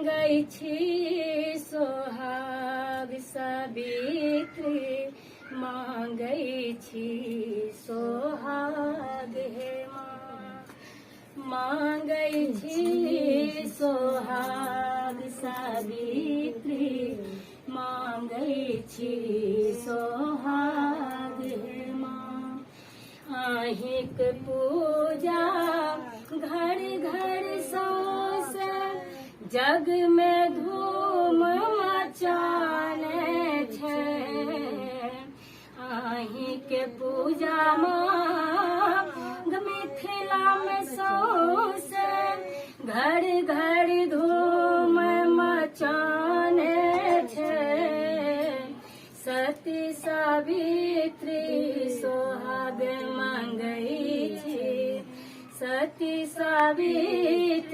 मांगै छी सोहाग सावित्री, मांगै छी सोहाग हे माँ। मांगै छी सोहाग सावित्री, मांगै छी सोहाग हे माँ। अहिंक पूजा घर घर सौंसे जग में धूम मचाने छै। अहिंके पूजा माँ मिथिला में सौंसे घर घर धूम मचाने छै। सती सावित्री सोहाग मांगै छी, सती सावित्री